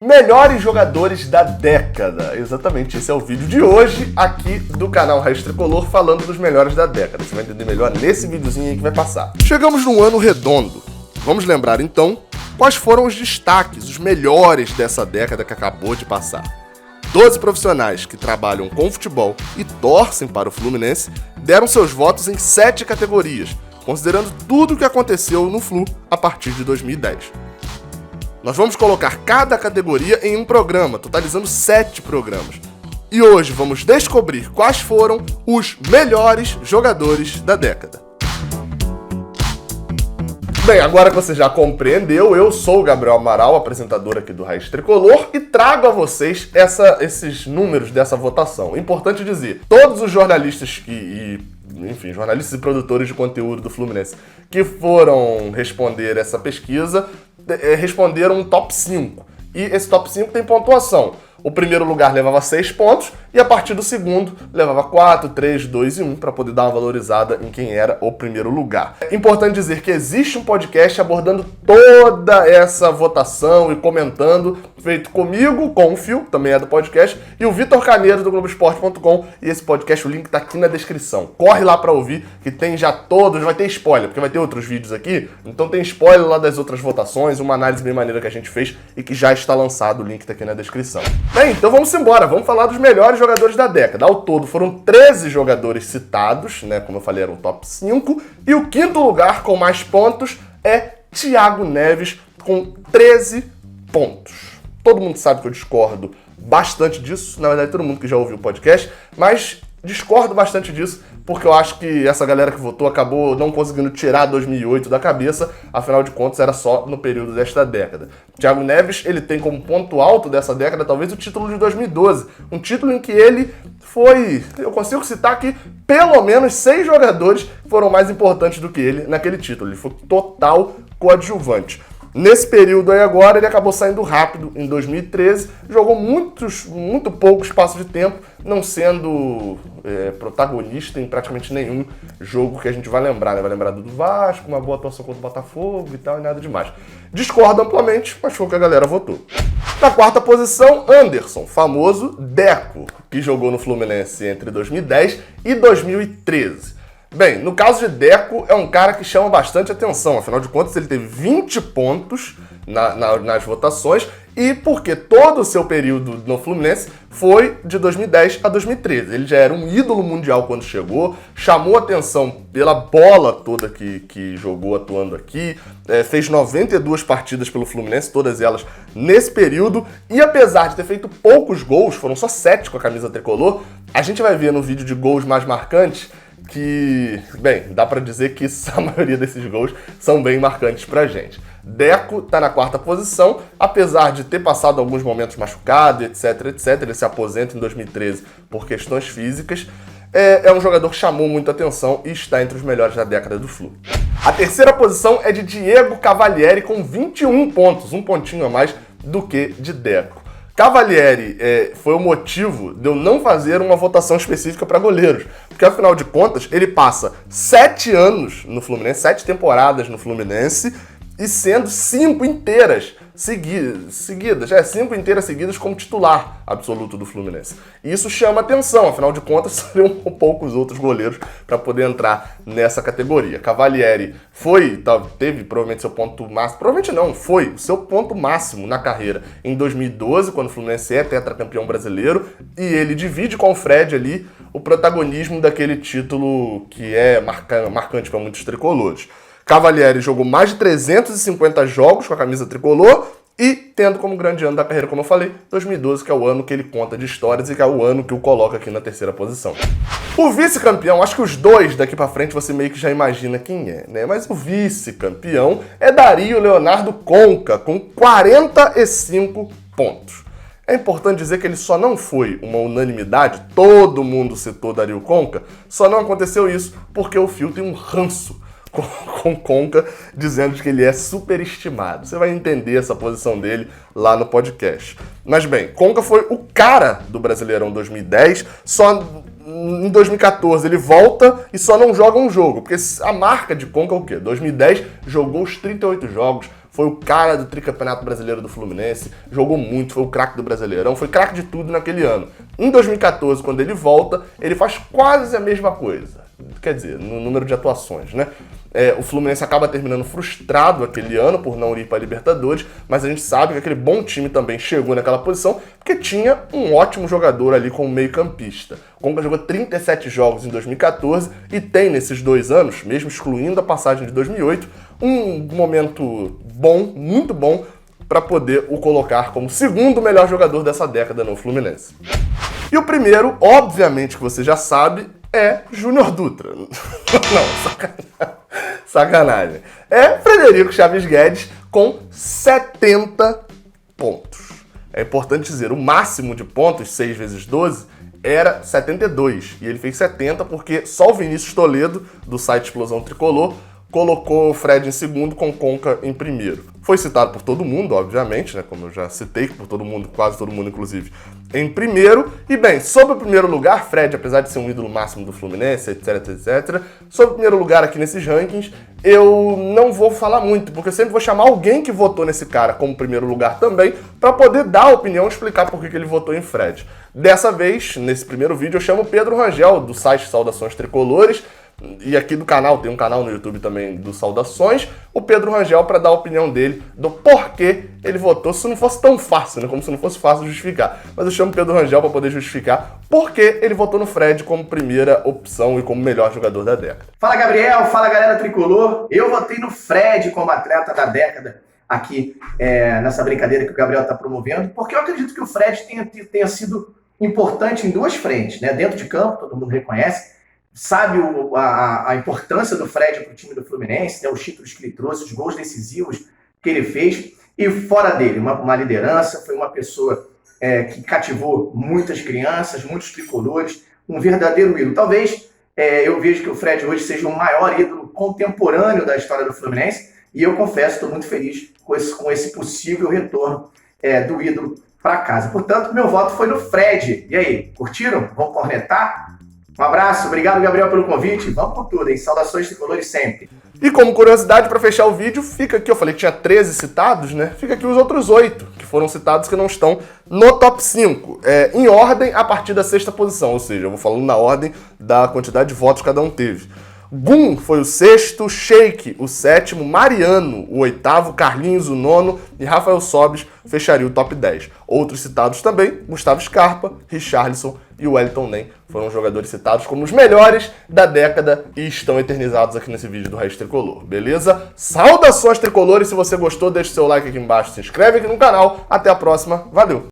Melhores jogadores da década. Exatamente, esse é o vídeo de hoje aqui do canal Raiz Tricolor, falando dos melhores da década. Você vai entender melhor nesse videozinho aí que vai passar. Chegamos num ano redondo. Vamos lembrar então quais foram os destaques, os melhores dessa década que acabou de passar. 12 profissionais que trabalham com futebol e torcem para o Fluminense deram seus votos em 7 categorias, considerando tudo o que aconteceu no Flu a partir de 2010. Nós vamos colocar cada categoria em um programa, totalizando 7 programas. E hoje vamos descobrir quais foram os melhores jogadores da década. Bem, agora que você já compreendeu, eu sou o Gabriel Amaral, apresentador aqui do Raiz Tricolor, e trago a vocês esses números dessa votação. Importante dizer, todos os jornalistas jornalistas e produtores de conteúdo do Fluminense que foram responder essa pesquisa responderam um top 5. E esse top 5 tem pontuação. O primeiro lugar levava 6 pontos e a partir do segundo levava 4, 3, 2 e 1 para poder dar uma valorizada em quem era o primeiro lugar. É importante dizer que existe um podcast abordando toda essa votação e comentando, feito comigo, com o Fio, que também é do podcast, e o Vitor Caneiro do Globoesporte.com, e esse podcast, o link tá aqui na descrição. Corre lá para ouvir, que tem já todos, vai ter spoiler, porque vai ter outros vídeos aqui, então tem spoiler lá das outras votações, uma análise bem maneira que a gente fez e que já está lançado, o link tá aqui na descrição. Bem, então vamos embora, vamos falar dos melhores jogadores da década. Ao todo foram 13 jogadores citados, né, como eu falei, era um top 5, e o quinto lugar com mais pontos é Thiago Neves, com 13 pontos. Todo mundo sabe que eu discordo bastante disso, na verdade todo mundo que já ouviu o podcast, mas discordo bastante disso porque eu acho que essa galera que votou acabou não conseguindo tirar 2008 da cabeça, afinal de contas era só no período desta década. Thiago Neves, ele tem como ponto alto dessa década talvez o título de 2012, um título em que ele foi, eu consigo citar aqui, pelo menos 6 jogadores foram mais importantes do que ele naquele título, ele foi total coadjuvante. Nesse período aí agora, ele acabou saindo rápido em 2013, jogou muito pouco espaço de tempo, não sendo protagonista em praticamente nenhum jogo que a gente vai lembrar, né? Vai lembrar do Vasco, uma boa atuação contra o Botafogo e tal, e nada demais. Discordo amplamente, mas foi o que a galera votou. Na quarta posição, Anderson, famoso Deco, que jogou no Fluminense entre 2010 e 2013. Bem, no caso de Deco, é um cara que chama bastante atenção, afinal de contas ele teve 20 pontos nas votações e porque todo o seu período no Fluminense foi de 2010 a 2013. Ele já era um ídolo mundial quando chegou, chamou atenção pela bola toda que jogou atuando aqui, fez 92 partidas pelo Fluminense, todas elas nesse período, e apesar de ter feito poucos gols, foram só 7 com a camisa tricolor, a gente vai ver no vídeo de gols mais marcantes que, bem, dá pra dizer que a maioria desses gols são bem marcantes pra gente. Deco tá na quarta posição, apesar de ter passado alguns momentos machucado, etc, ele se aposenta em 2013 por questões físicas, é um jogador que chamou muita atenção e está entre os melhores da década do Flu. A terceira posição é de Diego Cavalieri com 21 pontos, um pontinho a mais do que de Deco. Cavalieri foi o motivo de eu não fazer uma votação específica para goleiros, porque afinal de contas ele passa 7 anos no Fluminense, 7 temporadas no Fluminense, e sendo 5 inteiras seguidas, 5 inteiras seguidas como titular absoluto do Fluminense. E isso chama atenção, afinal de contas seriam poucos outros goleiros para poder entrar nessa categoria. Cavalieri teve provavelmente seu ponto máximo, provavelmente não, foi o seu ponto máximo na carreira em 2012, quando o Fluminense é tetracampeão brasileiro, e ele divide com o Fred ali o protagonismo daquele título que é marcante para muitos tricolores. Cavalieri jogou mais de 350 jogos com a camisa tricolor e tendo como grande ano da carreira, como eu falei, 2012, que é o ano que ele conta de histórias e que é o ano que o coloca aqui na terceira posição. O vice-campeão, acho que os dois daqui pra frente você meio que já imagina quem é, né? Mas o vice-campeão é Dario Leonardo Conca, com 45 pontos. É importante dizer que ele só não foi uma unanimidade, todo mundo citou Dario Conca, só não aconteceu isso porque o Fio tem um ranço com Conca, dizendo que ele é superestimado. Você vai entender essa posição dele lá no podcast. Mas bem, Conca foi o cara do Brasileirão 2010, só em 2014 ele volta e só não joga um jogo, porque a marca de Conca é o quê? 2010 jogou os 38 jogos, foi o cara do tricampeonato brasileiro do Fluminense, jogou muito, foi o craque do Brasileirão, foi craque de tudo naquele ano. Em 2014, quando ele volta, ele faz quase a mesma coisa. Quer dizer, no número de atuações, né? O Fluminense acaba terminando frustrado aquele ano por não ir para a Libertadores, mas a gente sabe que aquele bom time também chegou naquela posição porque tinha um ótimo jogador ali como meio-campista. O Conca jogou 37 jogos em 2014 e tem nesses 2 anos, mesmo excluindo a passagem de 2008, um momento bom, muito bom, para poder o colocar como segundo melhor jogador dessa década no Fluminense. E o primeiro, obviamente que você já sabe, é Júnior Dutra. Não, sacanagem. É Frederico Chaves Guedes com 70 pontos. É importante dizer, o máximo de pontos, 6 vezes 12, era 72. E ele fez 70 porque só o Vinícius Toledo, do site Explosão Tricolor, colocou o Fred em segundo com Conca em primeiro. Foi citado por todo mundo, obviamente, né? Como eu já citei, por todo mundo, quase todo mundo, inclusive, em primeiro. E bem, sobre o primeiro lugar, Fred, apesar de ser um ídolo máximo do Fluminense, etc, etc, sobre o primeiro lugar aqui nesses rankings, eu não vou falar muito, porque eu sempre vou chamar alguém que votou nesse cara como primeiro lugar também, para poder dar a opinião e explicar por que ele votou em Fred. Dessa vez, nesse primeiro vídeo, eu chamo o Pedro Rangel, do site Saudações Tricolores, e aqui do canal, tem um canal no YouTube também do Saudações, o Pedro Rangel, para dar a opinião dele do porquê ele votou, se não fosse tão fácil, né? Como se não fosse fácil justificar. Mas eu chamo o Pedro Rangel para poder justificar por que ele votou no Fred como primeira opção e como melhor jogador da década. Fala, Gabriel, fala, galera tricolor. Eu votei no Fred como atleta da década aqui nessa brincadeira que o Gabriel está promovendo, porque eu acredito que o Fred tenha sido importante em 2 frentes, né? Dentro de campo, todo mundo reconhece, sabe a importância do Fred para o time do Fluminense, né, os títulos que ele trouxe, os gols decisivos que ele fez, e fora dele, uma liderança, foi uma pessoa que cativou muitas crianças, muitos tricolores, um verdadeiro ídolo. Talvez eu vejo que o Fred hoje seja o maior ídolo contemporâneo da história do Fluminense, e eu confesso, estou muito feliz com esse possível retorno do ídolo para casa. Portanto, meu voto foi no Fred. E aí, curtiram? Vão cornetar? Um abraço, obrigado, Gabriel, pelo convite. Vamos com tudo, hein? Saudações tricolores sempre. E como curiosidade, para fechar o vídeo, fica aqui, eu falei que tinha 13 citados, né? Fica aqui os outros 8 que foram citados que não estão no top 5. Em ordem a partir da 6ª posição, ou seja, eu vou falando na ordem da quantidade de votos que cada um teve. Gum foi o 6º, Sheik o 7º, Mariano o 8º, Carlinhos o 9º e Rafael Sobis fecharia o top 10. Outros citados também, Gustavo Scarpa, Richarlison e Wellington Nem foram jogadores citados como os melhores da década e estão eternizados aqui nesse vídeo do Raiz Tricolor, beleza? Saudações tricolores, se você gostou, deixa o seu like aqui embaixo, se inscreve aqui no canal, até a próxima, valeu!